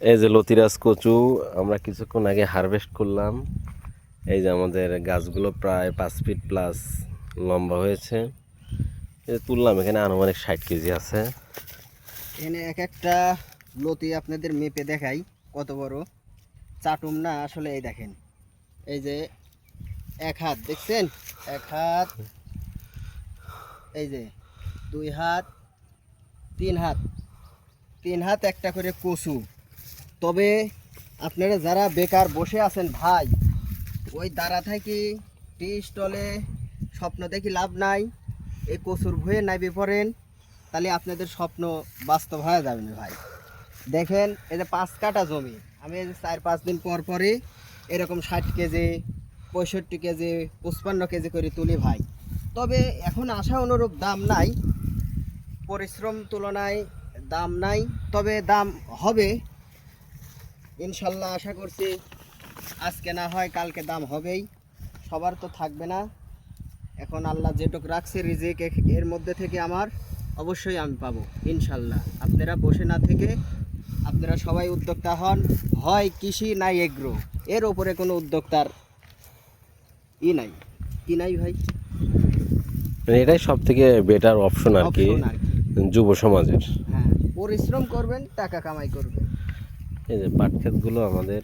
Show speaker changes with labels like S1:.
S1: এই যে লতিরাজ কচু আমরা কিছুক্ষণ আগে হারভেস্ট করলাম। এই যে আমাদের গাছগুলো প্রায় 5 ফিট প্লাস লম্বা হয়েছে। এই তুললাম, এখানে আনুমানিক 60 কেজি আছে।
S2: এখানে এক একটা লতি আপনাদের মেপে দেখাই কত বড়। চাটুম না আসলে, এই দেখেন, এই যে 1 হাত দেখছেন, 1 হাত, এই যে 2 হাত, 3 হাত, 3 হাত একটা করে কচু। তবে আপনারা যারা বেকার বসে আছেন ভাই, ওই দাঁড়া থাকি টি স্টলে স্বপ্ন দেখি লাভ নাই। এই কচুর ভয়ে নাইবে পড়েন, তাহলে আপনাদের স্বপ্ন বাস্তব হয়ে যাবে না ভাই। দেখেন, এই যে 5 কাঠা জমি, আমি এই যে 4-5 দিন পর পরে এরকম 60 কেজি, 65 কেজি, 55 কেজি করে তুলি ভাই। তবে এখন আশা অনুরূপ দাম নাই, পরিশ্রম তুলনায় দাম নাই। তবে দাম হবে ইনশাল্লাহ, আশা করছি। আজকে না হয় কালকে দাম হবেই, সবার তো থাকবে না। এখন আল্লাহ যেটুক রাখছে রিজিক, এর মধ্যে থেকে আমার অবশ্যই আমি পাবো ইনশাল্লাহ। আপনারা বসে না থেকে আপনারা সবাই উদ্যোক্তা হন, হয় কৃষি নাই এগ্রো, এর ওপরে কোনো উদ্যোক্তার নাই, কি নাই ভাই।
S1: মানে এটাই সব থেকে বেটার অপশন আর কি
S2: অপশন আর কি।
S1: যুব সমাজের।
S2: হ্যাঁ, পরিশ্রম করবেন, টাকা কামাই করবেন।
S1: এই যে পাট ক্ষেতগুলো আমাদের